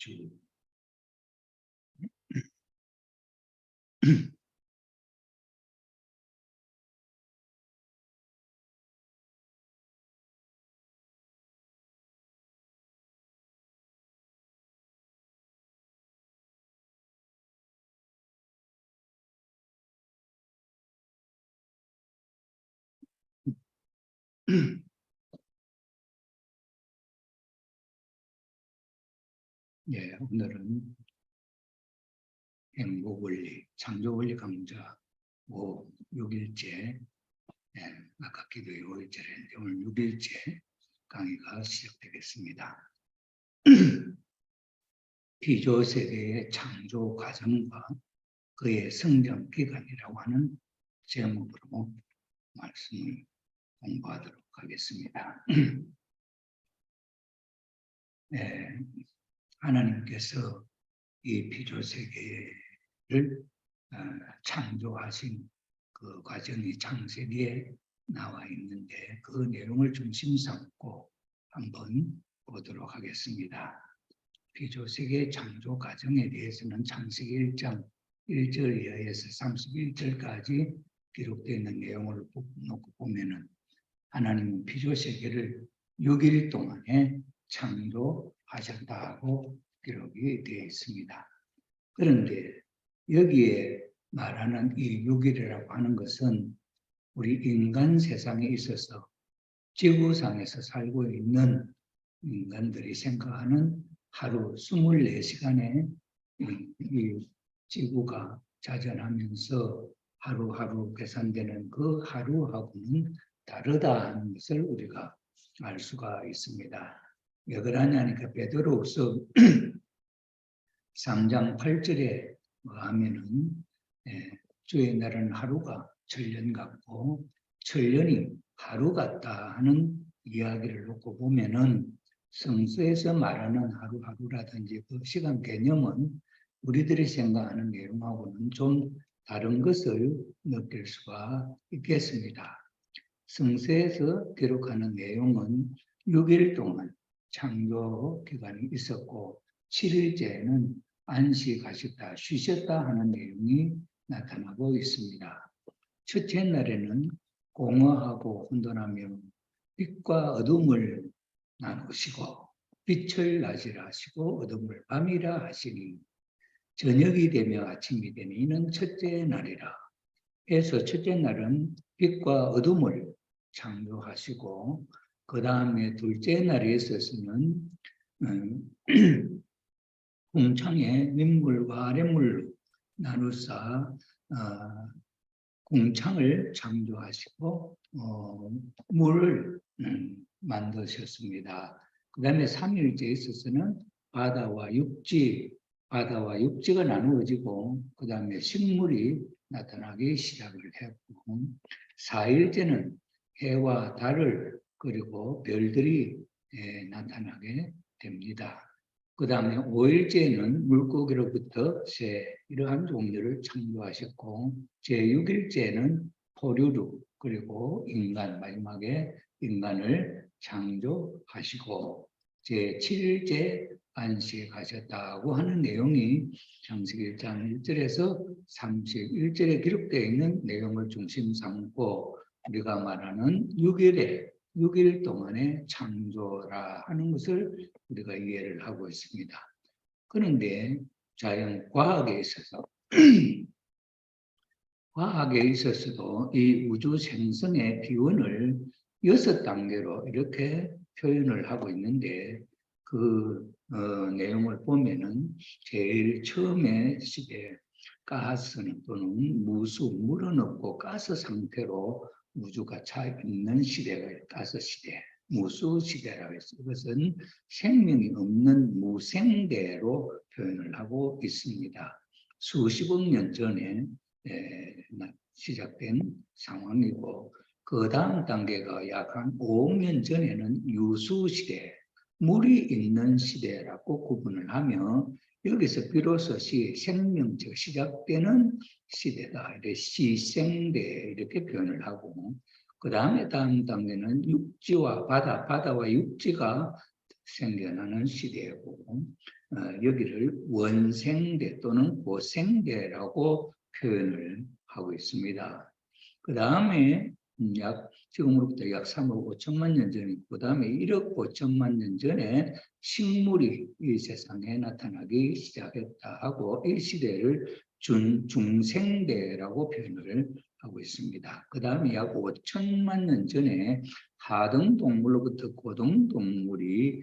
주. 예, 오늘은 행복원리, 창조원리 강좌 6일째, 아까 기도의 5일째인데 오늘 6일째 강의가 시작되겠습니다. 피조세계의 창조 과정과 그의 성장 기간이라고 하는 제목으로 말씀을 공부하도록 하겠습니다. 하나님께서 이 피조세계를 창조하신 그 과정이 창세기에 나와 있는데 그 내용을 중심 삼고 한번 보도록 하겠습니다. 피조세계 창조 과정에 대해서는 창세기 1장 1절 이하에서 31절까지 기록되어 있는 내용을 놓고 보면은 하나님은 피조세계를 6일 동안에 창조하셨다고 기록이 되어 있습니다. 그런데 여기에 말하는 이 6일이라고 하는 것은 우리 인간 세상에 있어서 지구상에서 살고 있는 인간들이 생각하는 하루 24시간에 이 지구가 자전하면서 하루하루 계산되는 그 하루하고는 다르다는 것을 우리가 알 수가 있습니다. 왜 그러냐니까 베드로후서 3장 8절에 하면은 주의 날은 하루가 천년 같고 천년이 하루 같다 하는 이야기를 놓고 보면은 성서에서 말하는 하루하루라든지 그 시간 개념은 우리들이 생각하는 내용하고는 좀 다른 것을 느낄 수가 있겠습니다. 성서에서 기록하는 내용은 6일 동안 창조 기간이 있었고 7일째에는 안식하셨다, 쉬셨다 하는 내용이 나타나고 있습니다. 첫째 날에는 공허하고 혼돈하며 빛과 어둠을 나누시고 빛을 낮이라 하시고 어둠을 밤이라 하시니 저녁이 되며 아침이 되니 이는 첫째 날이라 해서 첫째 날은 빛과 어둠을 창조하시고 그 다음에 둘째 날에 있어서는 궁창에 윗물과 아랫물로 나누사 궁창을 창조하시고 물을 만드셨습니다. 그 다음에 3일째에 있어서는 바다와 육지가 나누어지고 그 다음에 식물이 나타나기 시작을 했고 4일째는 해와 달을 그리고 별들이 나타나게 됩니다. 그 다음에 5일째는 물고기로부터 새 이러한 종류를 창조하셨고 제6일째는 포류류 그리고 인간 마지막에 인간을 창조하시고 제7일째 안식하셨다고 하는 내용이 창세기 1장 1절에서 31절에 기록되어 있는 내용을 중심 삼고 우리가 말하는 6일 동안의 창조라 하는 것을 우리가 이해를 하고 있습니다. 그런데 자연과학에 있어서 과학에 있어서도 이 우주 생성의 기원을 6단계로 이렇게 표현을 하고 있는데 그 내용을 보면은 제일 처음에 시대 가스는 또는 물은 없고 가스 상태로 우주가 차 있는 시대가 가스 시대, 무수 시대라고 해서 이것은 생명이 없는 무생대로 표현을 하고 있습니다. 수십억 년 전에 시작된 상황이고 그 다음 단계가 약 한 5억 년 전에는 유수시대, 물이 있는 시대라고 구분을 하며 여기서 비로소 생명체가 시작되는 시대다. 이렇게 시생대 이렇게 표현을 하고 그 다음에 다음 단계는 육지와 바다와 육지가 생겨나는 시대고 여기를 원생대 또는 고생대라고 표현을 하고 있습니다. 그 다음에 지금으로부터 약 3억 5천만 년 전이고 그 다음에 1억 5천만 년 전에 식물이 이 세상에 나타나기 시작했다 하고 이 시대를 중생대라고 표현을 하고 있습니다. 그 다음에 약 5천만 년 전에 하등동물로부터 고등동물이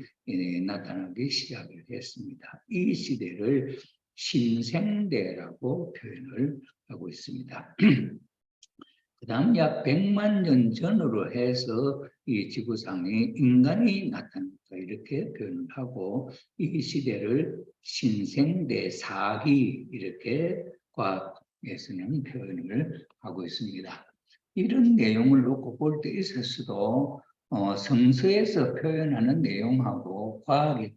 나타나기 시작을 했습니다. 이 시대를 신생대라고 표현을 하고 있습니다. 그 다음 약 100만 년 전으로 해서 이 지구상에 인간이 나타났다 이렇게 표현을 하고 이 시대를 신생대 사기 이렇게 과학에서는 표현을 하고 있습니다. 이런 내용을 놓고 볼 때 있어서도 성서에서 표현하는 내용하고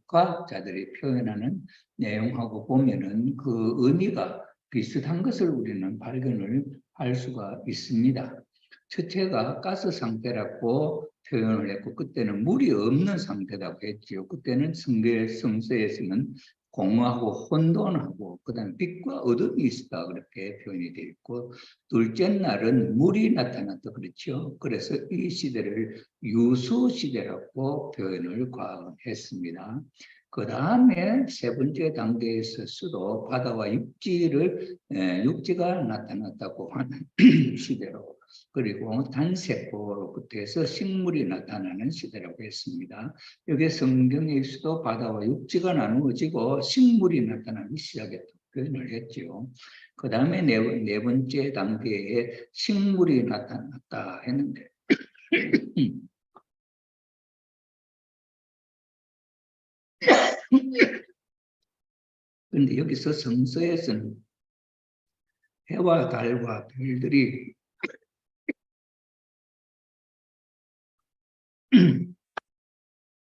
과학자들이 표현하는 내용하고 보면은 그 의미가 비슷한 것을 우리는 발견을 할 수가 있습니다. 첫째가 가스 상태라고 표현을 했고 그때는 물이 없는 상태라고 했지요. 그때는 성서에서는 공허하고 혼돈하고 그다음에 빛과 어둠이 있었다 그렇게 표현이 되어 있고 둘째 날은 물이 나타났다 그렇죠. 그래서 이 시대를 유수 시대라고 표현을 과학했습니다. 그 다음에 세 번째 단계에서도 바다와 육지가 나타났다고 하는 시대로 그리고 단세포로부터 해서 식물이 나타나는 시대라고 했습니다. 여기 성경에서도 바다와 육지가 나누어지고 식물이 나타나기 시작했다고 표현을 했죠. 그 다음에 네 번째 단계에 식물이 나타났다 했는데 그런데 여기서 성서에서는 해와 달과 별들이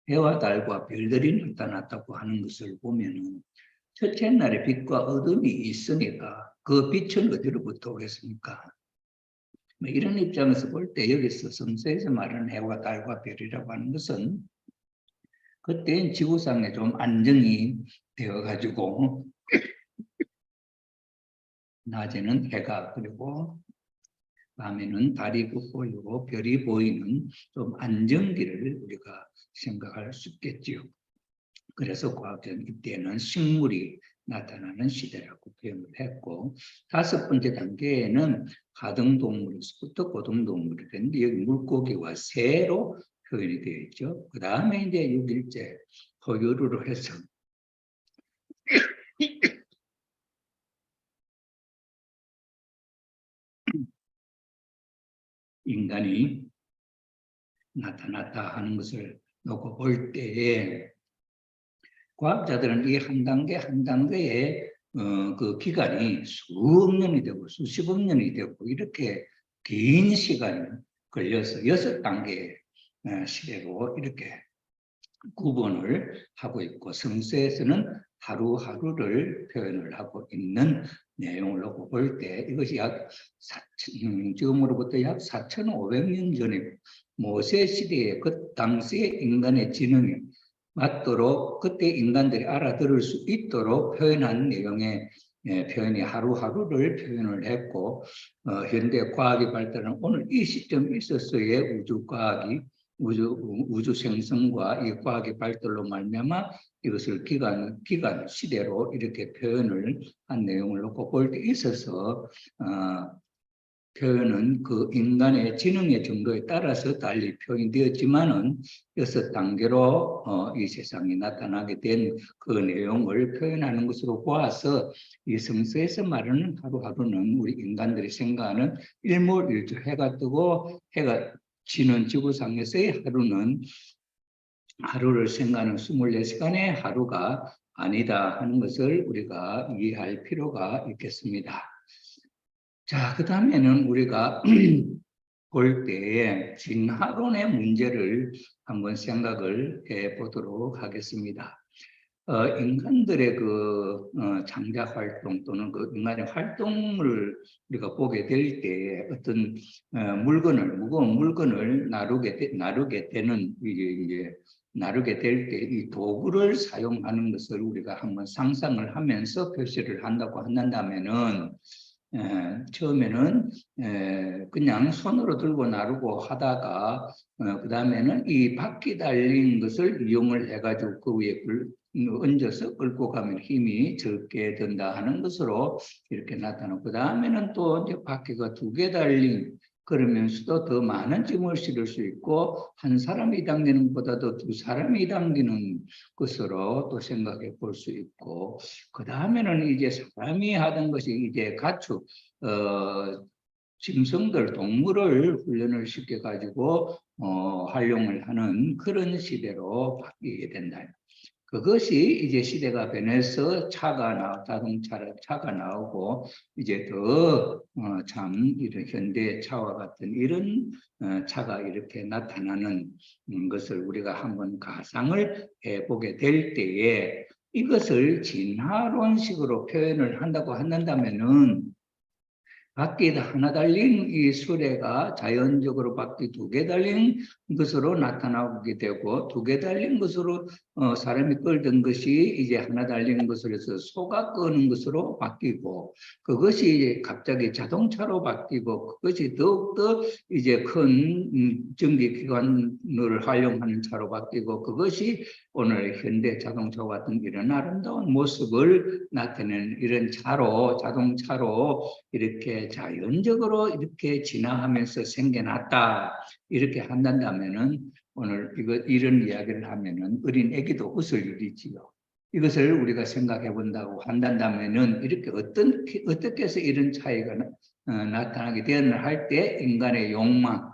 해와 달과 별들이 나타났다고 하는 것을 보면은 첫째 날에 빛과 어둠이 있으니까 그 빛은 어디로부터 오겠습니까? 이런 입장에서 볼 때 여기서 성서에서 말하는 해와 달과 별이라고 하는 것은 그때 지구상에 좀 안정이 되어가지고 낮에는 해가 그리고 밤에는 달이 보이고 별이 보이는 좀 안정기를 우리가 생각할 수 있겠지요. 그래서 과학자는 이때는 식물이 나타나는 시대라고 표현을 했고 다섯 번째 단계에는 가등동물에서부터 고등동물이 되는데 여기 물고기와 새로 표현이 되어 있죠. 그 다음에 이제 6일째 포유류로 해서 인간이 나타났다 하는 것을 놓고 볼 때에 과학자들은 이 한 단계 한 단계에 그 기간이 수억 년이 되고 수십억 년이 되고 이렇게 긴 시간이 걸려서 6단계 시대로 이렇게 구분을 하고 있고 성서에서는 하루하루를 표현을 하고 있는 내용을 놓고 볼 때 이것이 지금으로부터 약 4,500년 전에 모세 시대에 그 당시의 인간의 지능이 맞도록 그때 인간들이 알아들을 수 있도록 표현한 내용의 표현이 하루하루를 표현을 했고 현대 과학이 발달한 오늘 이 시점에 있어서의 우주과학이 우주 생성과 이 과학의 발달로 말미암아 이것을 기간 시대로 이렇게 표현을 한 내용을 놓고 볼 때 있어서 표현은 그 인간의 지능의 정도에 따라서 달리 표현되었지만은 6단계로 이 세상에 나타나게 된 그 내용을 표현하는 것으로 보아서 이 성서에서 말하는 하루하루는 우리 인간들이 생각하는 일몰일주 해가 뜨고 해가 지는 지구상에서의 하루는 하루를 생각하는 24시간의 하루가 아니다 하는 것을 우리가 이해할 필요가 있겠습니다. 자, 그 다음에는 우리가 볼 때에 진화론의 문제를 한번 생각을 해 보도록 하겠습니다. 인간들의 그 창작 활동 또는 그 인간의 활동을 우리가 보게 될 때 어떤 무거운 물건을 나르게 되는 이제 나르게 될 때 이 도구를 사용하는 것을 우리가 한번 상상을 하면서 표시를 한다고 한다면은 처음에는 그냥 손으로 들고 나르고 하다가 그 다음에는 이 바퀴 달린 것을 이용을 해가지고 그 위에 얹어서 끌고 가면 힘이 적게 든다 하는 것으로 이렇게 나타나고 그 다음에는 또 이제 바퀴가 2개 달린 그러면서도 더 많은 짐을 실을 수 있고 한 사람이 당기는 것보다도 2사람이 당기는 것으로 또 생각해 볼 수 있고 그 다음에는 이제 사람이 하던 것이 이제 가축 짐승들 동물을 훈련을 시켜 가지고 활용을 하는 그런 시대로 바뀌게 된다. 그것이 이제 시대가 변해서 자동차가 나오고 이제 더 참 이런 현대 차와 같은 이런 차가 이렇게 나타나는 것을 우리가 한번 가상을 해보게 될 때에 이것을 진화론식으로 표현을 한다고 한다면은 바퀴 하나 달린 이 수레가 자연적으로 바퀴 2개 달린 것으로 나타나게 되고 2개 달린 것으로 사람이 끌던 것이 이제 하나 달린 것으로 해서 소가 끄는 것으로 바뀌고 그것이 이제 갑자기 자동차로 바뀌고 그것이 더욱더 이제 큰 전기기관을 활용하는 차로 바뀌고 그것이 오늘 현대 자동차와 같은 이런 아름다운 모습을 나타내는 이런 차로 자동차로 이렇게 자연적으로 이렇게 진화하면서 생겨났다 이렇게 한다면은 오늘 이런 이야기를 하면은 어린 애기도 웃을 일이지요. 이것을 우리가 생각해 본다고 한다면은 이렇게 어떻게 해서 이런 차이가 나타나게 되었나 할 때 인간의 욕망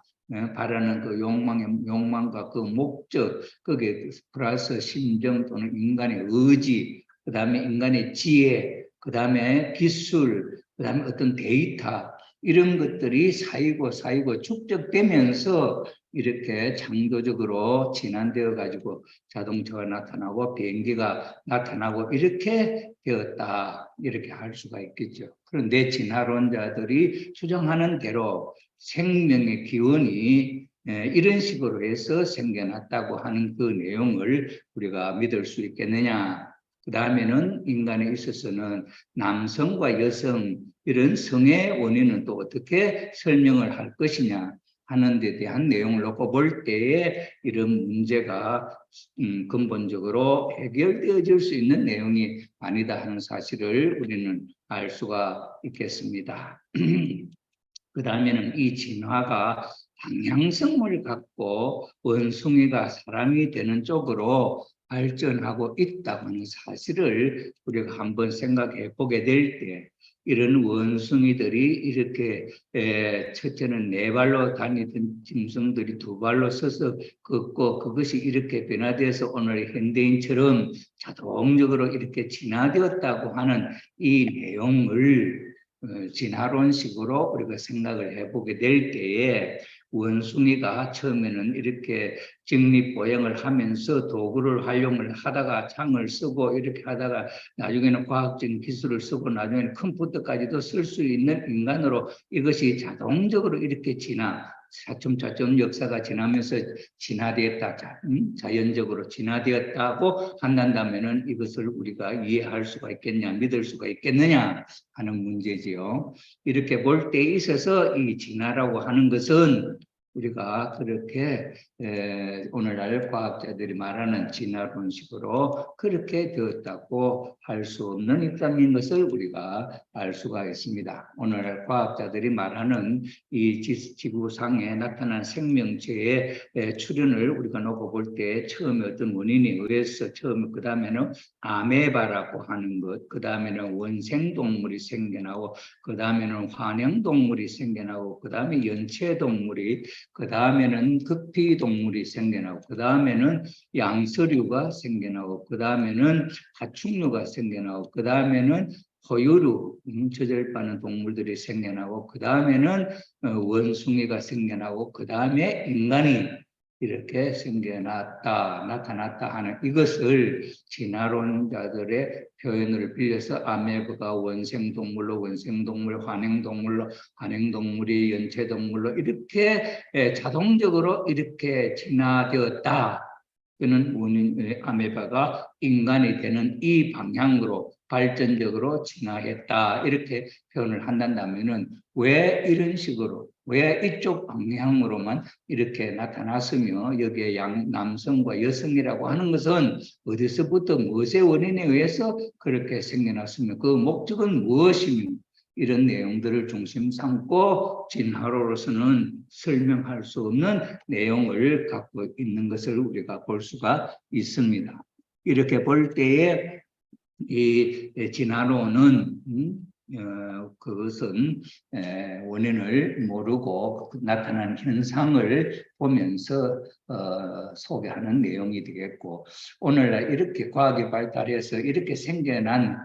바라는 그 욕망과 그 목적, 거기에 플러스 심정 또는 인간의 의지, 그 다음에 인간의 지혜, 그 다음에 기술, 그 다음에 어떤 데이터, 이런 것들이 쌓이고 축적되면서 이렇게 창조적으로 진화되어 가지고 자동차가 나타나고 비행기가 나타나고 이렇게 되었다. 이렇게 할 수가 있겠죠. 그런데 진화론자들이 주장하는 대로 생명의 기원이 이런 식으로 해서 생겨났다고 하는 그 내용을 우리가 믿을 수 있겠느냐. 그 다음에는 인간에 있어서는 남성과 여성 이런 성의 원인은 또 어떻게 설명을 할 것이냐 하는 데 대한 내용을 놓고 볼 때에 이런 문제가 근본적으로 해결되어질 수 있는 내용이 아니다 하는 사실을 우리는 알 수가 있겠습니다. 그 다음에는 이 진화가 방향성을 갖고 원숭이가 사람이 되는 쪽으로 발전하고 있다고 하는 사실을 우리가 한번 생각해 보게 될 때 이런 원숭이들이 이렇게 첫째는 4발로 다니던 짐승들이 2발로 서서 걷고 그것이 이렇게 변화되어서 오늘 현대인처럼 자동적으로 이렇게 진화되었다고 하는 이 내용을 진화론식으로 우리가 생각을 해보게 될 때에 원숭이가 처음에는 이렇게 직립보행을 하면서 도구를 활용을 하다가 창을 쓰고 이렇게 하다가 나중에는 과학적인 기술을 쓰고 나중에는 컴퓨터까지도 쓸 수 있는 인간으로 이것이 자동적으로 이렇게 차츰 역사가 지나면서 진화되었다, 자연적으로 진화되었다고 한다면은 이것을 우리가 이해할 수가 있겠냐, 믿을 수가 있겠느냐 하는 문제지요. 이렇게 볼 때 있어서 이 진화라고 하는 것은 우리가 그렇게 오늘날 과학자들이 말하는 진화론식으로 그렇게 되었다고 할 수 없는 입장인 것을 우리가 알 수가 있습니다. 오늘날 과학자들이 말하는 이 지구상에 나타난 생명체의 출현을 우리가 놓고 볼 때 처음에 어떤 원인에 의해서 처음에 그 다음에는 아메바라고 하는 것, 그 다음에는 원생동물이 생겨나고 그 다음에는 환영동물이 생겨나고 그 다음에 연체동물이 그 다음에는 극피동물이 생겨나고 그 다음에는 양서류가 생겨나고 그 다음에는 하충류가 생겨나고 그 다음에는 포유류, 저절바는 동물들이 생겨나고 그 다음에는 원숭이가 생겨나고 그 다음에 인간이 이렇게 나타났다 하는 이것을 진화론자들의 표현을 빌려서 아메바가 원생동물로 원생동물, 환행동물로 환행동물이 연체동물로 이렇게 자동적으로 이렇게 진화되었다. 또는 아메바가 인간이 되는 이 방향으로 발전적으로 진화했다 이렇게 표현을 한다면은 왜 이런 식으로 왜 이쪽 방향으로만 이렇게 나타났으며 여기에 남성과 여성이라고 하는 것은 어디서부터 무엇의 원인에 의해서 그렇게 생겨났으며 그 목적은 무엇이며 이런 내용들을 중심 삼고 진화론으로서는 설명할 수 없는 내용을 갖고 있는 것을 우리가 볼 수가 있습니다. 이렇게 볼 때에 이 진화론은 그것은 원인을 모르고 나타난 현상을 보면서 소개하는 내용이 되겠고 오늘날 이렇게 과학이 발달해서 이렇게 생겨난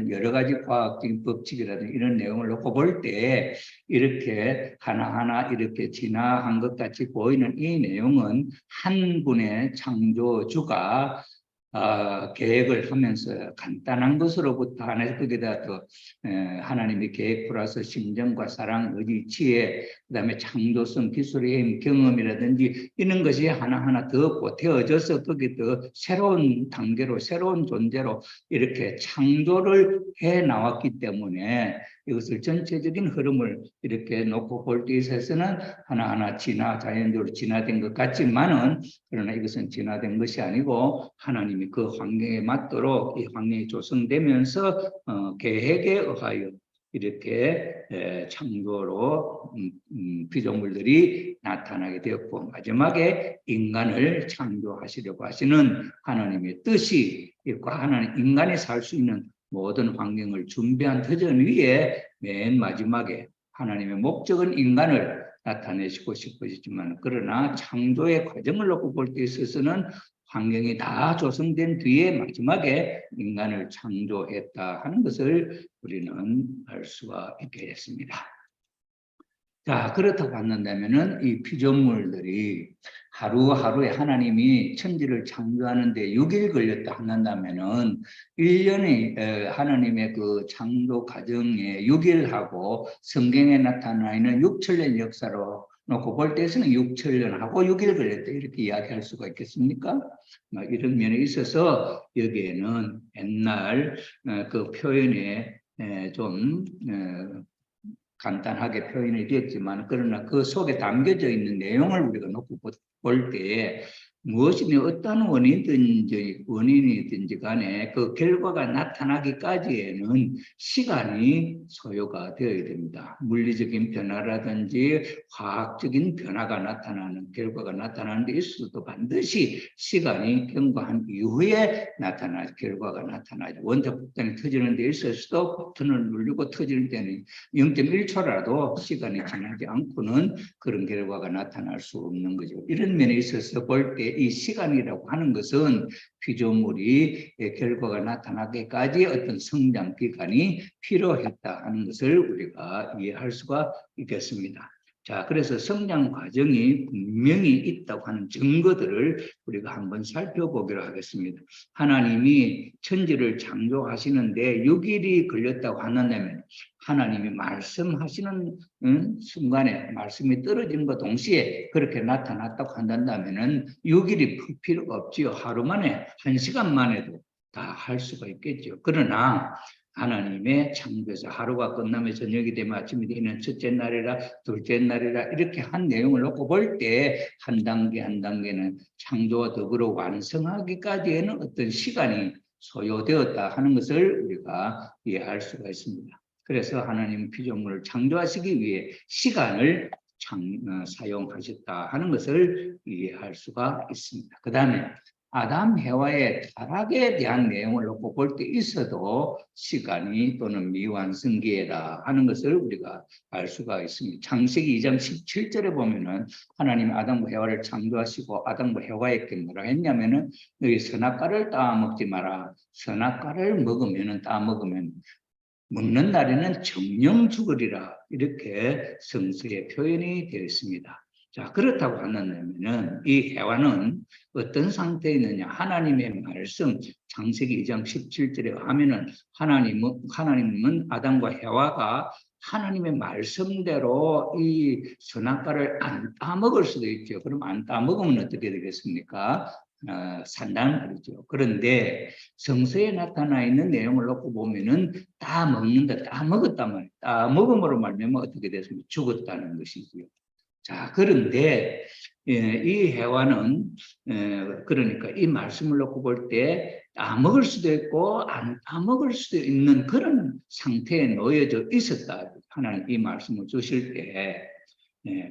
여러 가지 과학적인 법칙이라든지 이런 내용을 놓고 볼 때 이렇게 하나하나 이렇게 진화한 것 같이 보이는 이 내용은 한 분의 창조주가 계획을 하면서 간단한 것으로부터 하나 거기다 또 하나님의 계획 플러스 심정과 사랑, 의지, 지혜, 그다음에 창조성, 기술의 힘, 경험이라든지 이런 것이 하나하나 더 보태어져서 거기 더 새로운 단계로 새로운 존재로 이렇게 창조를 해 나왔기 때문에 이것을 전체적인 흐름을 이렇게 놓고 볼 때 있어서는 하나하나 자연적으로 진화된 것 같지만은 그러나 이것은 진화된 것이 아니고 하나님이 그 환경에 맞도록 이 환경이 조성되면서 계획에 의하여 이렇게 창조로 피조물들이 나타나게 되었고 마지막에 인간을 창조하시려고 하시는 하나님의 뜻이 있고 하나님 인간이 살 수 있는 모든 환경을 준비한 터전 위에 맨 마지막에 하나님의 목적은 인간을 나타내시고 싶으시지만 그러나 창조의 과정을 놓고 볼 때 있어서는 환경이 다 조성된 뒤에 마지막에 인간을 창조했다 하는 것을 우리는 알 수가 있게 됐습니다. 자, 그렇다고 한다면은 이 피조물들이 하루하루에 하나님이 천지를 창조하는데 6일 걸렸다 한다면은 1년의 하나님의 그 창조 과정에 6일하고 성경에 나타나 있는 6천년 역사로 놓고 볼 때에서는 6천년하고 6일 걸렸다 이렇게 이야기할 수가 있겠습니까? 이런 면에 있어서 여기에는 옛날 그 표현에 좀 간단하게 표현이 되었지만 그러나 그 속에 담겨져 있는 내용을 우리가 놓고 볼 때에 무엇이든 어떤 원인이든지 간에 그 결과가 나타나기까지에는 시간이 소요가 되어야 됩니다. 물리적인 변화라든지 화학적인 변화가 나타나는 결과가 나타나는 데 있어도 반드시 시간이 경과한 이후에 결과가 나타나죠. 원자 폭탄이 터지는 데 있어서도 버튼을 누르고 터지는 데는 0.1초라도 시간이 지나지 않고는 그런 결과가 나타날 수 없는 거죠. 이런 면에 있어서 볼 때 이 시간이라고 하는 것은 피조물이 결과가 나타나기까지 어떤 성장 기간이 필요했다 하는 것을 우리가 이해할 수가 있겠습니다. 자, 그래서 성장 과정이 분명히 있다고 하는 증거들을 우리가 한번 살펴보기로 하겠습니다. 하나님이 천지를 창조하시는데 6일이 걸렸다고 한다면 하나님이 말씀하시는 순간에 말씀이 떨어지는 것 동시에 그렇게 나타났다고 한다면은 6일이 필요가 없지요. 하루 만에 1시간 만에도 다 할 수가 있겠죠. 그러나 하나님의 창조에서 하루가 끝나면 저녁이 되면 아침이 되는 첫째 날이라 둘째 날이라 이렇게 한 내용을 놓고 볼 때 한 단계 한 단계는 창조와 더불어 완성하기까지에는 어떤 시간이 소요되었다 하는 것을 우리가 이해할 수가 있습니다. 그래서 하나님 피조물을 창조하시기 위해 시간을 사용하셨다 하는 것을 이해할 수가 있습니다. 그 다음에 아담 해와의 타락에 대한 내용을 놓고 볼 때 있어도 시간이 또는 미완성기에다 하는 것을 우리가 알 수가 있습니다. 창세기 2장 17절에 보면은 하나님 아담과 해와를 창조하시고 아담과 해와에게 뭐라 했냐면은 너희 선악과를 따먹지 마라. 선악과를 따먹으면 먹는 날에는 정령 죽으리라 이렇게 성서에 표현이 되어 있습니다. 자, 그렇다고 한다면 이 해와는 어떤 상태에 있느냐 하나님의 말씀 창세기 2장 17절에 하면은 하나님은 아담과 해와가 하나님의 말씀대로 이 선악과를 안 따먹을 수도 있죠. 그럼 안 따먹으면 어떻게 되겠습니까? 산다는 거죠. 그런데 성서에 나타나 있는 내용을 놓고 보면은 다 먹는다, 다 먹었단 말이에요. 다 먹음으로 말미암아 어떻게 됐습니까? 죽었다는 것이고요. 자, 그런데 이 해와는 그러니까 이 말씀을 놓고 볼 때 다 먹을 수도 있고 안 다 먹을 수도 있는 그런 상태에 놓여져 있었다. 하나님 이 말씀을 주실 때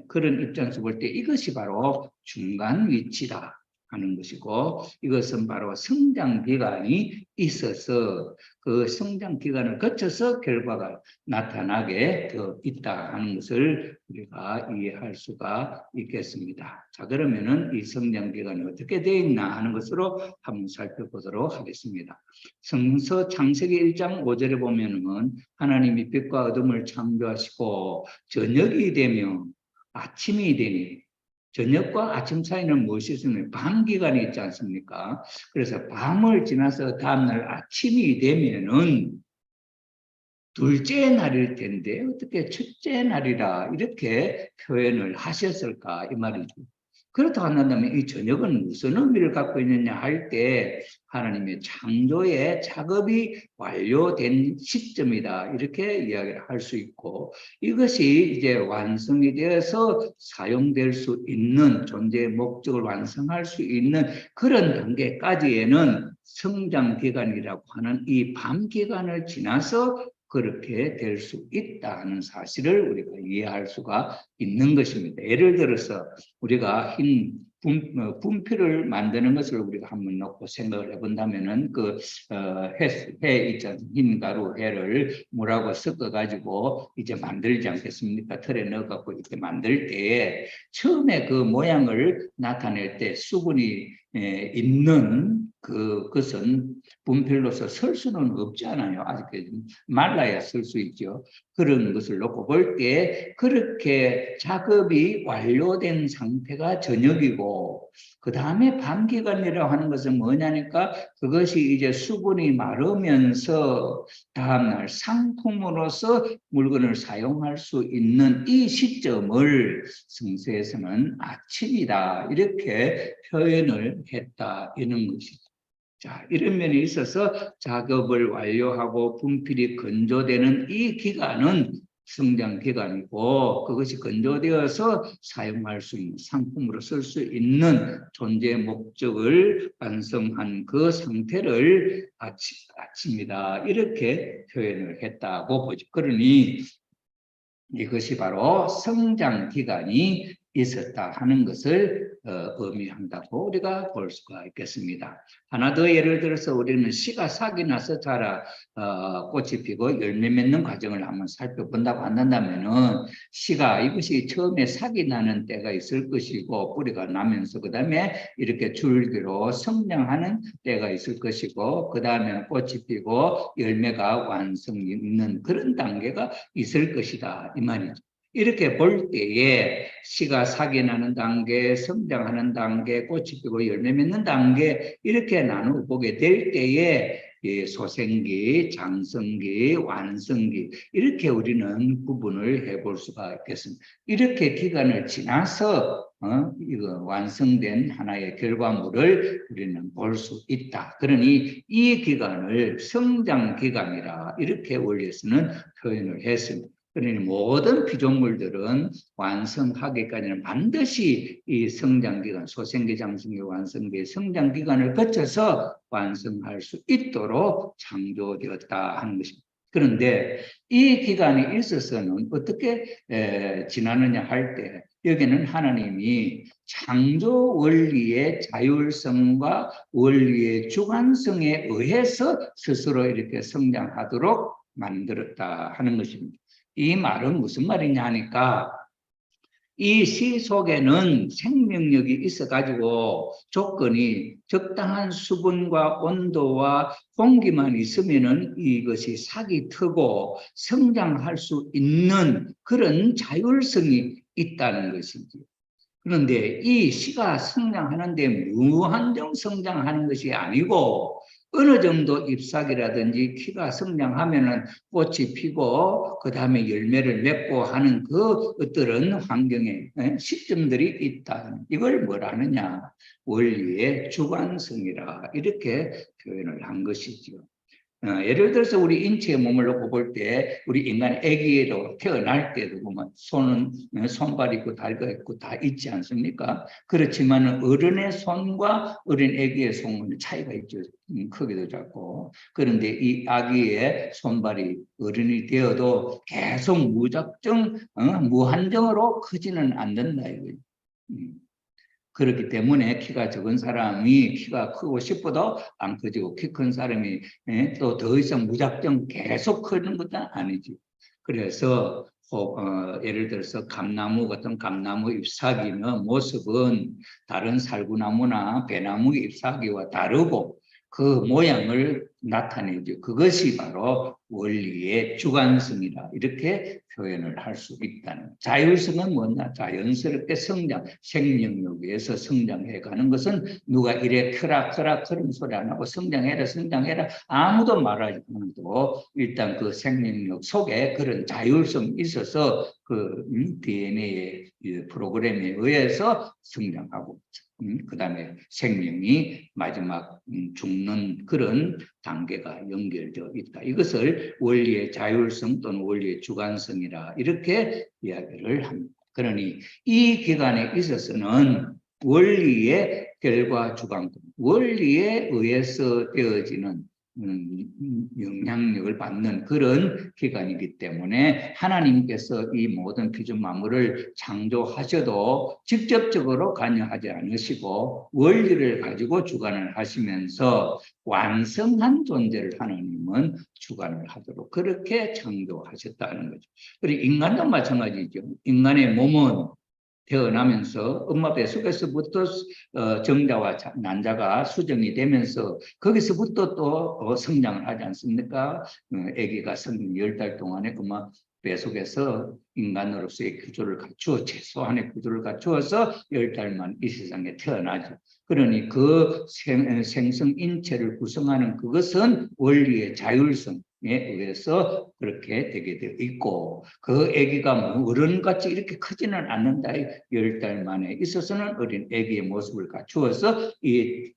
그런 입장에서 볼 때 이것이 바로 중간 위치다 하는 것이고, 이것은 바로 성장 기간이 있어서 그 성장 기간을 거쳐서 결과가 나타나게 되어 있다 하는 것을 우리가 이해할 수가 있겠습니다. 자, 그러면은 이 성장 기간이 어떻게 되어 있나 하는 것으로 한번 살펴보도록 하겠습니다. 성서 창세기 1장 5절에 보면은 하나님이 빛과 어둠을 창조하시고 저녁이 되면 아침이 되니, 저녁과 아침 사이는 무엇이 있으면 밤 기간이 있지 않습니까? 그래서 밤을 지나서 다음날 아침이 되면은 둘째 날일 텐데 어떻게 첫째 날이라 이렇게 표현을 하셨을까 이 말이죠. 그렇다고 한다면 이 저녁은 무슨 의미를 갖고 있느냐 할 때 하나님의 창조의 작업이 완료된 시점이다 이렇게 이야기를 할 수 있고, 이것이 이제 완성이 되어서 사용될 수 있는 존재의 목적을 완성할 수 있는 그런 단계까지에는 성장 기간이라고 하는 이 밤 기간을 지나서 그렇게 될 수 있다는 사실을 우리가 이해할 수가 있는 것입니다. 예를 들어서 우리가 분필을 만드는 것을 우리가 한번 놓고 생각을 해본다면은 해 있지 않습니까? 흰 가루 해를 물하고 섞어가지고 이제 만들지 않겠습니까? 틀에 넣어갖고 이렇게 만들 때에 처음에 그 모양을 나타낼 때 수분이 있는 그것은 분필로서 쓸 수는 없잖아요. 아직 말라야 쓸 수 있죠. 그런 것을 놓고 볼 때 그렇게 작업이 완료된 상태가 저녁이고, 그 다음에 밤 기간이라고 하는 것은 뭐냐니까 그것이 이제 수분이 마르면서 다음날 상품으로서 물건을 사용할 수 있는 이 시점을 성서에서는 아침이다 이렇게 표현을 했다 이런 것이죠. 자, 이런 면에 있어서 작업을 완료하고 분필이 건조되는 이 기간은 성장 기간이고, 그것이 건조되어서 사용할 수 있는 상품으로 쓸 수 있는 존재의 목적을 완성한 그 상태를 아침이다 이렇게 표현을 했다고 보죠. 그러니 이것이 바로 성장 기간이 있었다 하는 것을 의미한다고 우리가 볼 수가 있겠습니다. 하나 더 예를 들어서 우리는 씨가 싹이 나서 자라 꽃이 피고 열매 맺는 과정을 한번 살펴본다고 한다면은, 씨가 이것이 처음에 싹이 나는 때가 있을 것이고 뿌리가 나면서 그 다음에 이렇게 줄기로 성장하는 때가 있을 것이고, 그 다음에 꽃이 피고 열매가 완성이 있는 그런 단계가 있을 것이다 이 말이죠. 이렇게 볼 때에 씨가 싹이 나는 단계, 성장하는 단계, 꽃이 피고 열매 맺는 단계 이렇게 나누어 보게 될 때에 소생기, 장성기, 완성기 이렇게 우리는 구분을 해볼 수가 있겠습니다. 이렇게 기간을 지나서 이거 완성된 하나의 결과물을 우리는 볼 수 있다. 그러니 이 기간을 성장 기간이라 이렇게 원리에서는 표현을 했습니다. 그러니 모든 피조물들은 완성하기까지는 반드시 이 성장기간, 소생기, 장성기, 완성기, 성장기간을 거쳐서 완성할 수 있도록 창조되었다 하는 것입니다. 그런데 이 기간이 있어서는 어떻게 지나느냐 할 때 여기는 하나님이 창조 원리의 자율성과 원리의 주관성에 의해서 스스로 이렇게 성장하도록 만들었다 하는 것입니다. 이 말은 무슨 말이냐 하니까 이 씨 속에는 생명력이 있어가지고 조건이 적당한 수분과 온도와 공기만 있으면은 이것이 싹이 트고 성장할 수 있는 그런 자율성이 있다는 것이지. 그런데 이 씨가 성장하는데 무한정 성장하는 것이 아니고 어느 정도 잎사귀라든지 키가 성장하면은 꽃이 피고 그 다음에 열매를 맺고 하는 그 어떤 환경에 시점들이 있다. 이걸 뭐라 하느냐? 원리의 주관성이라 이렇게 표현을 한 것이죠. 예를 들어서 우리 인체의 몸을 놓고 볼 때 우리 인간의 아기로 태어날 때도 보면 손은 손발 있고 다리가 있고 다 있지 않습니까? 그렇지만 어른의 손과 어린 아기의 손은 차이가 있죠. 크기도 작고. 그런데 이 아기의 손발이 어른이 되어도 계속 무작정 무한정으로 크지는 않는다 이거예요. 그렇기 때문에 키가 적은 사람이 키가 크고 싶어도 안 커지고 키 큰 사람이 또 더 이상 무작정 계속 크는 것도 아니지. 그래서 예를 들어서 감나무 같은 감나무 잎사귀는 모습은 다른 살구나무나 배나무 잎사귀와 다르고 그 모양을 나타내죠. 그것이 바로 원리의 주관성이라 이렇게 표현을 할 수 있다는. 자율성은 뭐냐? 자연스럽게 성장, 생명력에서 성장해 가는 것은 누가 이래 크라 그런 소리 안 하고 성장해라 아무도 말하지 않아도 일단 그 생명력 속에 그런 자율성이 있어서 그 DNA의 프로그램에 의해서 성장하고 그 다음에 생명이 마지막 죽는 그런 단계가 연결되어 있다. 이것을 원리의 자율성 또는 원리의 주관성이라 이렇게 이야기를 합니다. 그러니 이 기간에 있어서는 원리의 결과 주관권, 원리에 의해서 되어지는 영향력을 받는 그런 기간이기 때문에 하나님께서 이 모든 피조 만물을 창조하셔도 직접적으로 관여하지 않으시고 원리를 가지고 주관을 하시면서 완성한 존재를 하나님은 주관을 하도록 그렇게 창조하셨다는 거죠. 그리고 인간도 마찬가지죠. 인간의 몸은 태어나면서 엄마 뱃속에서부터 정자와 난자가 수정이 되면서 거기서부터 또 성장을 하지 않습니까? 아기가 성인 10달 동안에 그만 뱃속에서 인간으로서의 구조를 갖추어 최소한의 구조를 갖추어서 10달만 이 세상에 태어나죠. 그러니 그 생성 인체를 구성하는 그것은 원리의 자율성 의해서 그렇게 되게 되어 있고 그 아기가 뭐 어른같이 이렇게 크지는 않는다. 10달 만에 있어서는 어린 아기의 모습을 갖추어서 이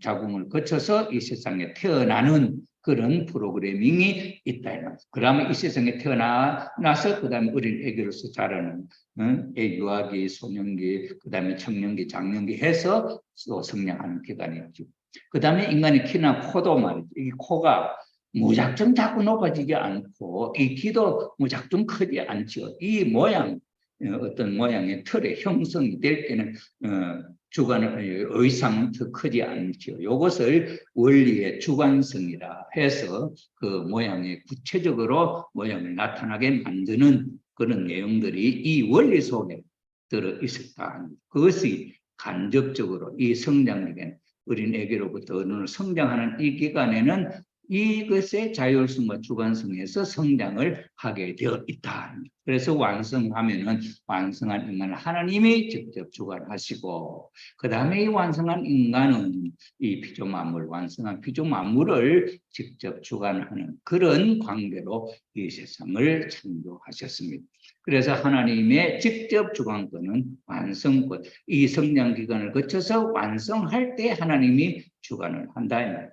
자궁을 거쳐서 이 세상에 태어나는 그런 프로그래밍이 있다. 그러면 이 세상에 태어나서 그 다음에 어린 아기로서 자라는 유아기, 소년기, 그 다음에 청년기, 장년기 해서 또 성장하는 기간이 있죠. 그 다음에 인간의 키나 코도 말이죠. 이 코가 무작정 자꾸 높아지지 않고 이 귀도 무작정 크지 않죠. 이 모양, 어떤 모양의 틀의 형성이 될 때는 주관의 의상은 더 크지 않죠. 이것을 원리의 주관성이라 해서 그 모양의 구체적으로 모양을 나타나게 만드는 그런 내용들이 이 원리 속에 들어 있었다. 그것이 간접적으로 이 성장력에 어린애기로부터 어른으로 성장하는 이 기간에는 이것의 자율성과 주관성에서 성장을 하게 되어 있다. 그래서 완성하면은 완성한 인간을 하나님이 직접 주관하시고 그 다음에 이 완성한 인간은 이 피조 만물, 완성한 피조 만물을 직접 주관하는 그런 관계로 이 세상을 창조하셨습니다. 그래서 하나님의 직접 주관권은 완성권, 이 성장 기간을 거쳐서 완성할 때 하나님이 주관을 한다.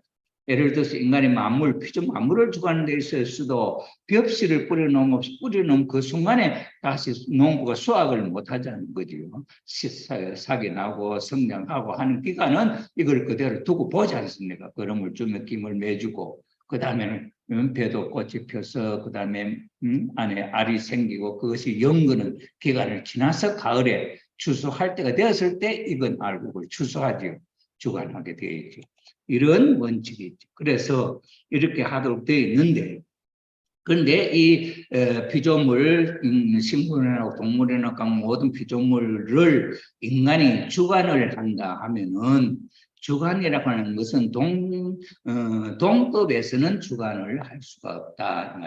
예를 들어서 인간의 만물, 피조 만물을 주관하는 데 있어서도 벽실을 뿌려놓으면 그 순간에 다시 농부가 수확을 못하자는 거죠. 싹이 나고 성장하고 하는 기간은 이걸 그대로 두고 보지 않습니까? 그름을 주며 김을 매주고 그 다음에는 배도 꽃이 펴서 그 다음에 안에 알이 생기고 그것이 연근은 기간을 지나서 가을에 추수할 때가 되었을 때 이건 알곡을 추수하죠. 주관하게 되어 있죠. 이런 원칙이 있죠. 그래서 이렇게 하도록 되어 있는데 그런데 이 피조물, 식물이나 동물이나 모든 피조물을 인간이 주관을 한다 하면은 주관이라고 하는 것은 동법에서는 주관을 할 수가 없다.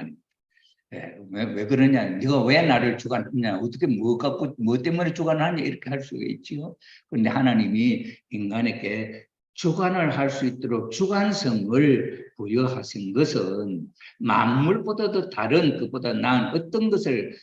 왜 그러냐? 네가 왜 나를 주관하냐? 어떻게 뭐 때문에 주관하냐? 이렇게 할 수가 있지요. 그런데 하나님이 인간에게 주관을 할 수 있도록 주관성을 부여하신 것은 만물보다도 다른 그보다 나은 어떤 것을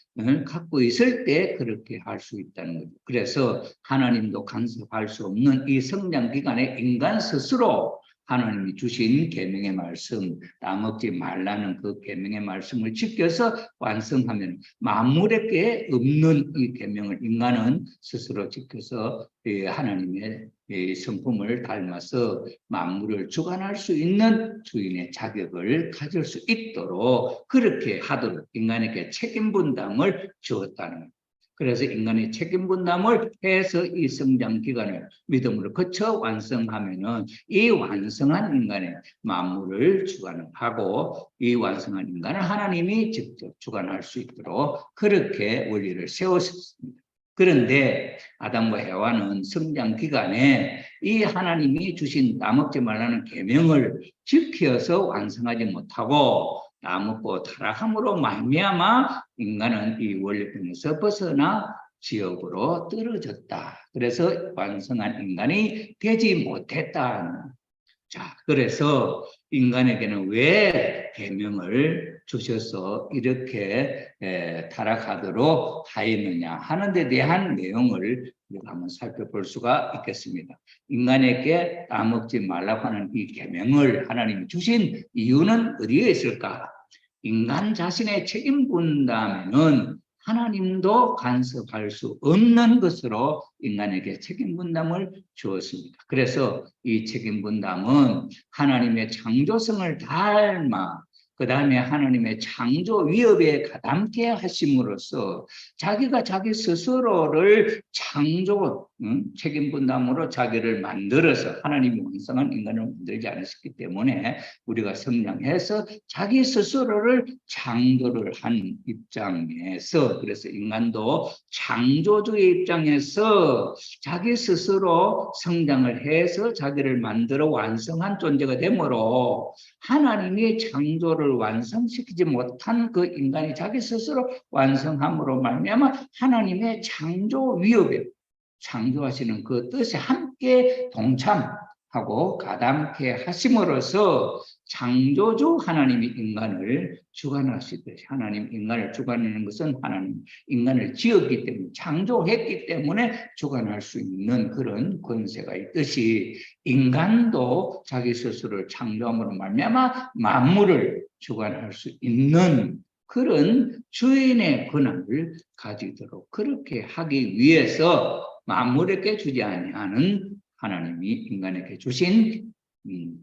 갖고 있을 때 그렇게 할 수 있다는 거죠. 그래서 하나님도 간섭할 수 없는 이 성장 기간에 인간 스스로 하나님이 주신 계명의 말씀, 따먹지 말라는 그 계명의 말씀을 지켜서 완성하면 만물에게 없는 이 계명을 인간은 스스로 지켜서 하나님의 성품을 닮아서 만물을 주관할 수 있는 주인의 자격을 가질 수 있도록 그렇게 하도록 인간에게 책임 분담을 주었다는 것. 그래서 인간의 책임 분담을 해서 이 성장 기간을 믿음으로 거쳐 완성하면은 이 완성한 인간의 만물을 주관하고 이 완성한 인간을 하나님이 직접 주관할 수 있도록 그렇게 원리를 세우셨습니다. 그런데 아담과 해와는 성장 기간에 이 하나님이 주신 따먹지 말라는 계명을 지켜서 완성하지 못하고 따먹고 타락함으로 말미암아 인간은 이 원리편에서 벗어나 지옥으로 떨어졌다. 그래서 완성한 인간이 되지 못했다. 자, 그래서 인간에게는 왜 계명을 주셔서 이렇게 타락하도록 하였느냐 하는 데 대한 내용을 우리가 한번 살펴볼 수가 있겠습니다. 인간에게 따먹지 말라고 하는 이 계명을 하나님이 주신 이유는 어디에 있을까? 인간 자신의 책임 분담에는 하나님도 간섭할 수 없는 것으로 인간에게 책임 분담을 주었습니다. 그래서 이 책임 분담은 하나님의 창조성을 닮아 그 다음에 하나님의 창조 위협에 가담케 하심으로써 자기가 자기 스스로를 창조 책임 분담으로 자기를 만들어서 하나님이 완성한 인간을 만들지 않으셨기 때문에 우리가 성장해서 자기 스스로를 창조를 한 입장에서 그래서 인간도 창조주의 입장에서 자기 스스로 성장을 해서 자기를 만들어 완성한 존재가 되므로 하나님이 창조를 완성시키지 못한 그 인간이 자기 스스로 완성함으로 말미암아 하나님의 창조 위협에 창조하시는 그 뜻에 함께 동참하고 가담케 하심으로써 창조주 하나님이 인간을 주관하시듯이 하나님 인간을 주관하는 것은 하나님 인간을 지었기 때문에 창조했기 때문에 주관할 수 있는 그런 권세가 있듯이 인간도 자기 스스로를 창조함으로 말미암아 만물을 주관할 수 있는 그런 주인의 권한을 가지도록 그렇게 하기 위해서 만물에게 주지 아니하는 하나님이 인간에게 주신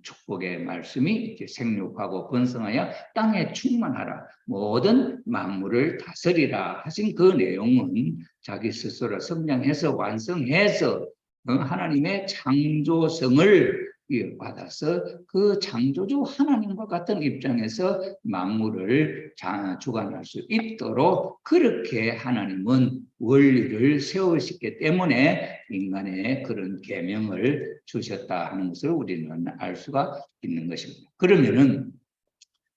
축복의 말씀이 이렇게 생육하고 번성하여 땅에 충만하라 모든 만물을 다스리라 하신 그 내용은 자기 스스로 성장해서 완성해서 하나님의 창조성을 받아서 그 창조주 하나님과 같은 입장에서 만물을 주관할 수 있도록 그렇게 하나님은 원리를 세우셨기 때문에 인간의 그런 계명을 주셨다 하는 것을 우리는 알 수가 있는 것입니다. 그러면은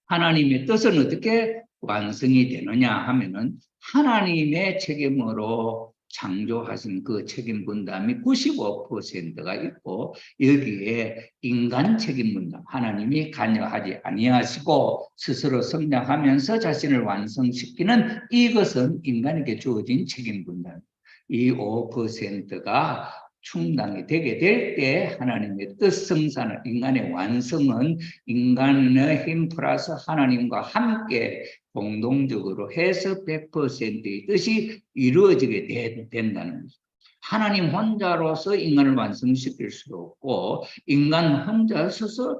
하나님의 뜻은 어떻게 완성이 되느냐 하면은 하나님의 책임으로 창조하신 그 책임 분담이 95%가 있고 여기에 인간 책임 분담 하나님이 관여하지 아니하시고 스스로 성장하면서 자신을 완성시키는 이것은 인간에게 주어진 책임 분담 이 5%가 충당이 되게 될 때 하나님의 뜻 성사는 인간의 완성은 인간의 힘 플러스 하나님과 함께 공동적으로 해서 100%의 뜻이 이루어지게 된다는 거죠. 하나님 혼자로서 인간을 완성시킬 수 없고 인간 혼자 스스로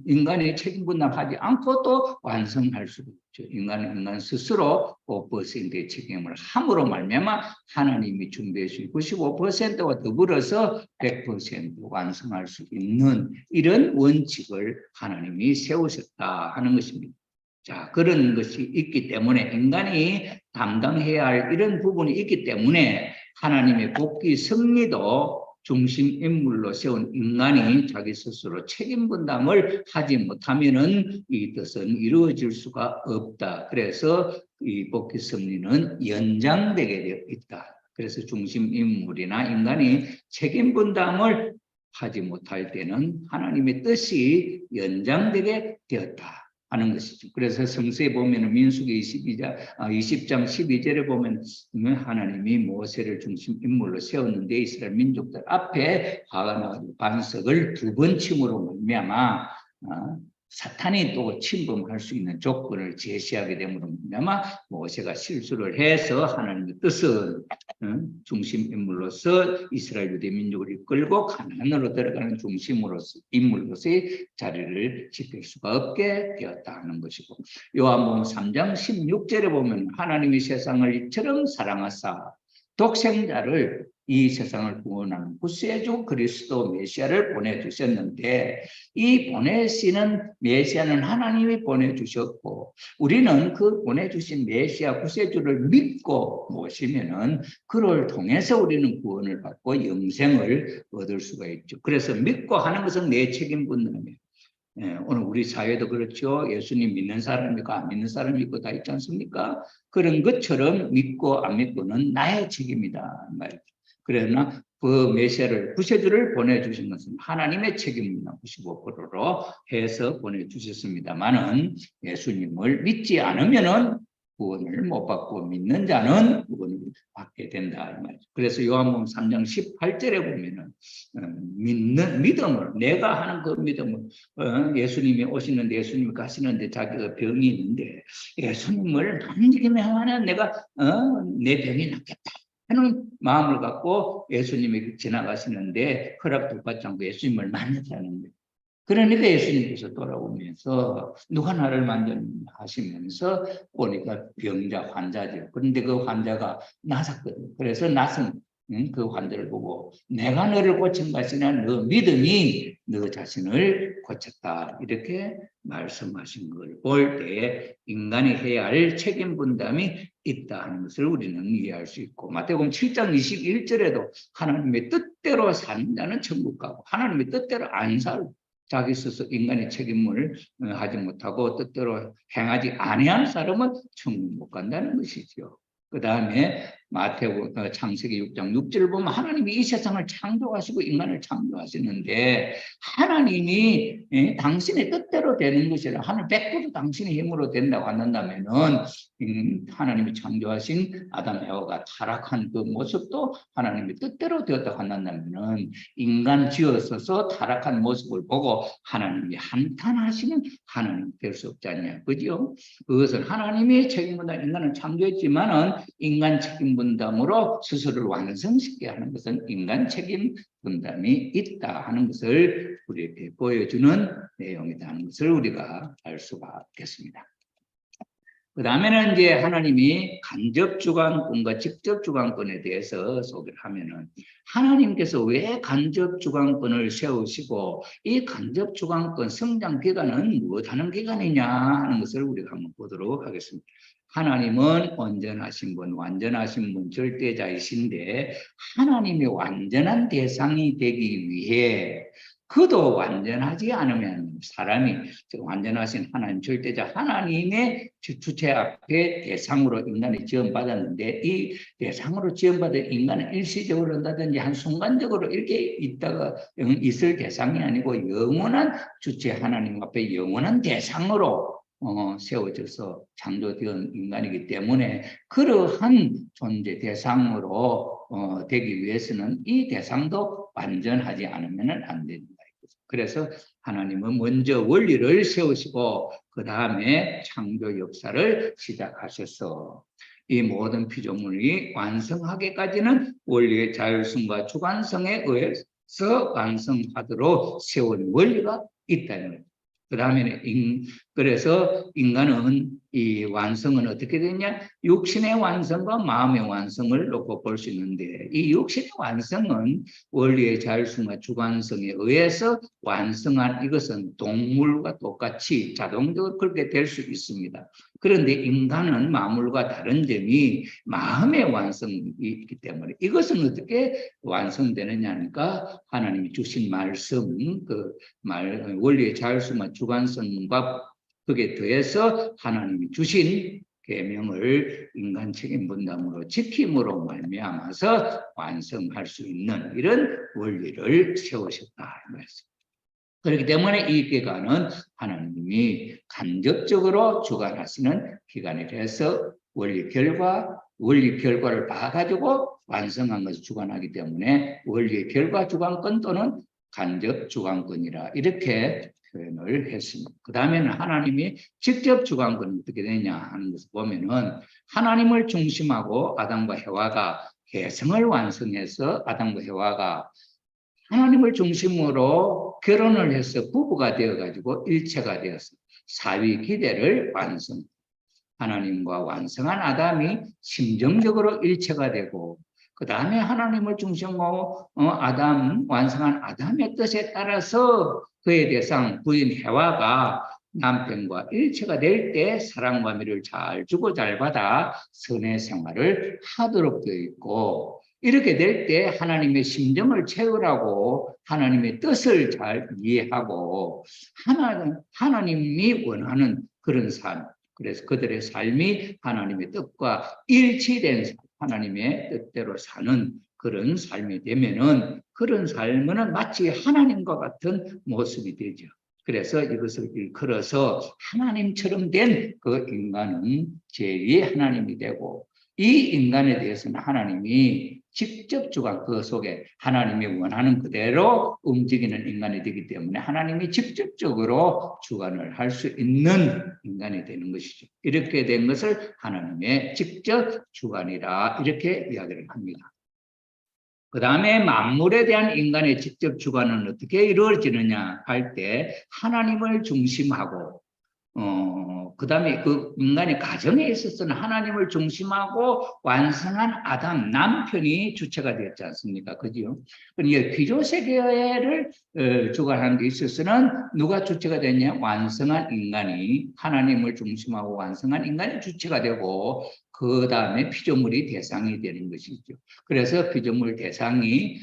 인간의 책임 분담하지 않고 또 완성할 수 없죠. 인간 스스로 5%의 책임을 함으로 말미암아 하나님이 준비해 주신 95%와 더불어서 100% 완성할 수 있는 이런 원칙을 하나님이 세우셨다 하는 것입니다. 자, 그런 것이 있기 때문에 인간이 담당해야 할 이런 부분이 있기 때문에 하나님의 복귀 승리도 중심 인물로 세운 인간이 자기 스스로 책임 분담을 하지 못하면은 이 뜻은 이루어질 수가 없다. 그래서 이 복귀 승리는 연장되게 되어 있다. 그래서 중심 인물이나 인간이 책임 분담을 하지 못할 때는 하나님의 뜻이 연장되게 되었다 하는 것이죠. 그래서 성서에 보면 민수기 20장 12절에 보면 하나님이 모세를 중심 인물로 세웠는데 이스라엘 민족들 앞에 반석을 2번 침으로 말미암아 사탄이 또 침범할 수 있는 조건을 제시하게 됨으로 말미암아 모세가 실수를 해서 하나님의 뜻을 중심 인물로서 이스라엘 유대 민족을 이끌고 가나안으로 들어가는 인물로서의 자리를 지킬 수가 없게 되었다 하는 것이고, 요한복음 3장 16절에 보면 하나님이 세상을 이처럼 사랑하사 독생자를 이 세상을 구원하는 구세주 그리스도 메시아를 보내주셨는데, 이 보내시는 메시아는 하나님이 보내주셨고 우리는 그 보내주신 메시아 구세주를 믿고 모시면은 그를 통해서 우리는 구원을 받고 영생을 얻을 수가 있죠. 그래서 믿고 하는 것은 내 책임 분담이에요. 오늘 우리 사회도 그렇죠. 예수님 믿는 사람이 있고 안 믿는 사람이 있고 다 있지 않습니까? 그런 것처럼 믿고 안 믿고는 나의 책임이다 말이죠. 그러나 그 메시아를 구세주를 보내주신 것은 하나님의 책임입니다. 95%로 해서 보내주셨습니다만은 예수님을 믿지 않으면은 구원을 못 받고 믿는 자는 구원을 받게 된다 이 말이죠. 그래서 요한복음 3장 18절에 보면은 믿는 믿음을, 내가 하는 그 믿음을, 예수님이 오시는데 예수님이 가시는데 자기가 병이 있는데 예수님을 만지기만 내가 내 병이 낫겠다 하는 마음을 갖고 예수님이 지나가시는데 허락도 받지 않고 예수님을 만났다는 거예요. 그러니까 예수님께서 돌아오면서 누가 나를 만졌느냐 하시면서 보니까 병자 환자죠. 그런데 그 환자가 나섰거든요. 그래서 나선 그 환자를 보고 내가 너를 고친 것이나 너 믿음이 너 자신을 고쳤다 이렇게 말씀하신 걸 볼 때에 인간이 해야 할 책임 분담이 있다 하는 것을 우리는 이해할 수 있고, 마태복음 7장 21절에도 하나님의 뜻대로 사는 자는 천국 가고 하나님의 뜻대로 안 살고 자기 스스로 인간의 책임을 하지 못하고 뜻대로 행하지 아니한 사람은 천국 못 간다는 것이죠. 그 다음에 마태복음 창세기 6장 6절을 보면 하나님이 이 세상을 창조하시고 인간을 창조하시는데 하나님이 당신의 뜻대로 되는 것이라, 하늘 100% 당신의 힘으로 된다고 한다면은 하나님이 창조하신 아담 에바가 타락한 그 모습도 하나님의 뜻대로 되었다고 한다면은 인간 지어서서 타락한 모습을 보고 하나님이 한탄하시는 하나님 될 수 없지 않냐, 그죠? 그것은 하나님의 책임보다 인간을 창조했지만은 인간 책임 분담으로 스스로를 완성시키게 하는 것은 인간 책임 분담이 있다 하는 것을 우리에게 보여주는 내용이다 하는 것을 우리가 알 수가 있겠습니다. 그 다음에는 이제 하나님이 간접 주관권과 직접 주관권에 대해서 소개를 하면은, 하나님께서 왜 간접 주관권을 세우시고 이 간접 주관권 성장 기간은 무엇하는 기간이냐 하는 것을 우리가 한번 보도록 하겠습니다. 하나님은 온전하신 분, 완전하신 분, 절대자이신데 하나님이 완전한 대상이 되기 위해 그도 완전하지 않으면 사람이 완전하신 하나님 절대자 하나님의 주체 앞에 대상으로 인간이 지원받았는데, 이 대상으로 지원받은 인간은 일시적으로 한다든지 한순간적으로 이렇게 있다가 있을 대상이 아니고 영원한 주체 하나님 앞에 영원한 대상으로 세워져서 창조된 인간이기 때문에 그러한 존재 대상으로 되기 위해서는 이 대상도 완전하지 않으면 안 됩니다. 그래서 하나님은 먼저 원리를 세우시고 그 다음에 창조 역사를 시작하셔서 이 모든 피조물이 완성하기까지는 원리의 자율성과 주관성에 의해서 완성하도록 세운 원리가 있다는 거예요. 그 다음에 그래서 인간은 이 완성은 어떻게 되냐, 육신의 완성과 마음의 완성을 놓고 볼 수 있는데, 이 육신의 완성은 원리의 자율성과 주관성에 의해서 완성한 이것은 동물과 똑같이 자동적으로 그렇게 될 수 있습니다. 그런데 인간은 만물과 다른 점이 마음의 완성이 있기 때문에 이것은 어떻게 완성되느냐 하니까 하나님이 주신 말씀, 원리의 자율성과 주관성과 거기에 더해서 하나님이 주신 계명을 인간 책임 분담으로 지킴으로 말미암아서 완성할 수 있는 이런 원리를 세우셨다 이 말씀. 그렇기 때문에 이 기간은 하나님이 간접적으로 주관하시는 기간이 돼서 원리 결과를 봐가지고 완성한 것을 주관하기 때문에 원리 결과 주관권 또는 간접 주관권이라 이렇게 표현을 했습니다. 그 다음에는 하나님이 직접 주관권이 어떻게 되냐 하는 것을 보면은 하나님을 중심하고 아담과 해와가 개성을 완성해서 아담과 해와가 하나님을 중심으로 결혼을 해서 부부가 되어가지고 일체가 되어서 사위 기대를 완성. 하나님과 완성한 아담이 심정적으로 일체가 되고 그 다음에 하나님을 중심으로 완성한 아담의 뜻에 따라서 그의 대상 부인 해와가 남편과 일체가 될 때 사랑과 미를 잘 주고 잘 받아 선의 생활을 하도록 되어 있고 이렇게 될 때 하나님의 심정을 채우라고 하나님의 뜻을 잘 이해하고 하나님이 원하는 그런 삶 그래서 그들의 삶이 하나님의 뜻과 일치된 하나님의 뜻대로 사는 그런 삶이 되면은 그런 삶은 마치 하나님과 같은 모습이 되죠. 그래서 이것을 일컬어서 하나님처럼 된 그 인간은 제2의 하나님이 되고 이 인간에 대해서는 하나님이 직접 주관 그 속에 하나님이 원하는 그대로 움직이는 인간이 되기 때문에 하나님이 직접적으로 주관을 할 수 있는 인간이 되는 것이죠. 이렇게 된 것을 하나님의 직접 주관이라 이렇게 이야기를 합니다. 그 다음에 만물에 대한 인간의 직접 주관은 어떻게 이루어지느냐 할 때 하나님을 중심하고 그 다음에 그 인간의 가정에 있어서는 하나님을 중심하고 완성한 아담, 남편이 주체가 되었지 않습니까? 그죠? 그러니까 피조세계를 주관하는 데 있어서는 누가 주체가 되냐? 완성한 인간이 하나님을 중심하고 완성한 인간이 주체가 되고 그 다음에 피조물이 대상이 되는 것이죠. 그래서 피조물 대상이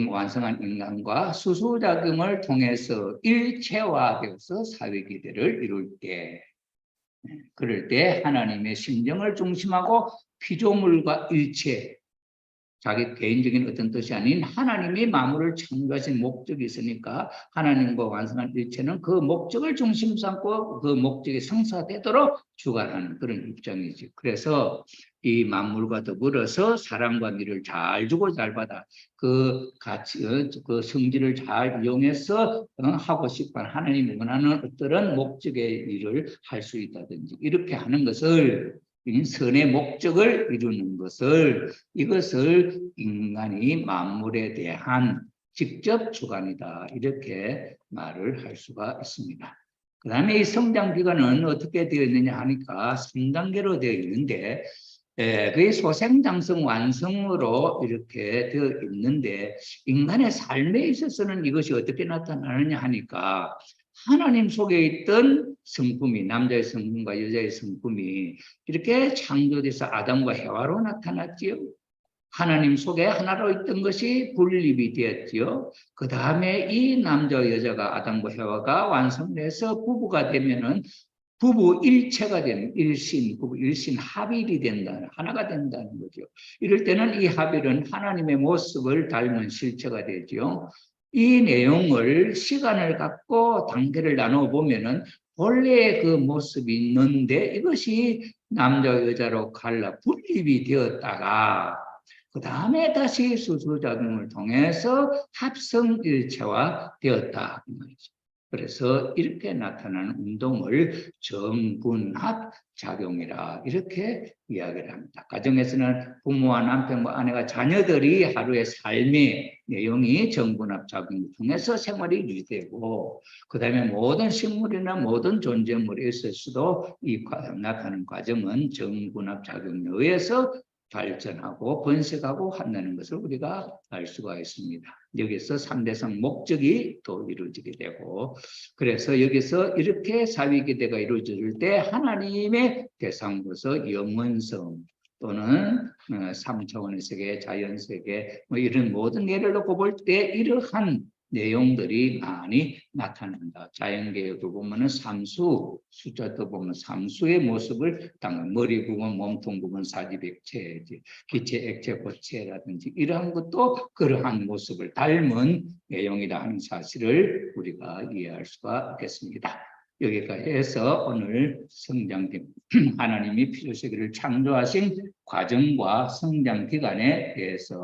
완성한 인간과 수소작용을 통해서 일체화되어서 사회기대를 이룰 때 그럴 때 하나님의 심정을 중심하고 피조물과 일체 자기 개인적인 어떤 뜻이 아닌 하나님이 만물을 창조하신 목적이 있으니까 하나님과 완성한 일체는 그 목적을 중심 삼고 그 목적이 성사되도록 주관하는 그런 입장이지. 그래서 이 만물과 더불어서 사랑과 미를 잘 주고 잘 받아 그 가치, 그 성질을 잘 이용해서 하고 싶은 하나님이 원하는 어떤 목적의 일을 할 수 있다든지 이렇게 하는 것을 선의 목적을 이루는 것을 이것을 인간이 만물에 대한 직접 주관이다 이렇게 말을 할 수가 있습니다. 그 다음에 이 성장 기간은 어떻게 되어 있느냐 하니까 3단계로 되어 있는데 그게 소생장성 완성으로 이렇게 되어 있는데 인간의 삶에 있어서는 이것이 어떻게 나타나느냐 하니까 하나님 속에 있던 성품이 남자의 성품과 여자의 성품이 이렇게 창조돼서 아담과 해와로 나타났지요. 하나님 속에 하나로 있던 것이 분립이 되었지요. 그 다음에 이 남자와 여자가 아담과 해와가 완성돼서 부부가 되면은 부부 일체가 되는 부부 일신 합일이 된다는 하나가 된다는 거죠. 이럴 때는 이 합일은 하나님의 모습을 닮은 실체가 되죠. 이 내용을 시간을 갖고 단계를 나눠 보면은 본래의 그 모습이 있는데 이것이 남자 여자로 갈라 분립이 되었다가 그 다음에 다시 수소작용을 통해서 합성일체화 되었다. 그래서 이렇게 나타나는 운동을 정분합 작용이라 이렇게 이야기를 합니다. 가정에서는 부모와 남편과 아내가 자녀들이 하루의 삶의 내용이 정분합 작용을 통해서 생활이 유지되고 그 다음에 모든 식물이나 모든 존재물에 있어서도 이 나타나는 과정은 정분합 작용에 의해서 발전하고 번식하고 한다는 것을 우리가 알 수가 있습니다. 여기서 3대성 목적이 또 이루어지게 되고 그래서 여기서 이렇게 사위기대가 이루어질 때 하나님의 대상으로서 영원성 또는 3차원의 세계, 자연세계 뭐 이런 모든 예를 놓고 볼 때 이러한 내용들이 많이 나타난다. 자연계에도 보면은 삼수, 숫자도 보면 삼수의 모습을 당한 머리 부분, 몸통 부분, 사지백체, 기체, 액체, 고체라든지 이러한 것도 그러한 모습을 닮은 내용이라 하는 사실을 우리가 이해할 수가 있겠습니다. 여기까지 해서 오늘 성장기 하나님이 필요세계를 창조하신 과정과 성장 기간에 대해서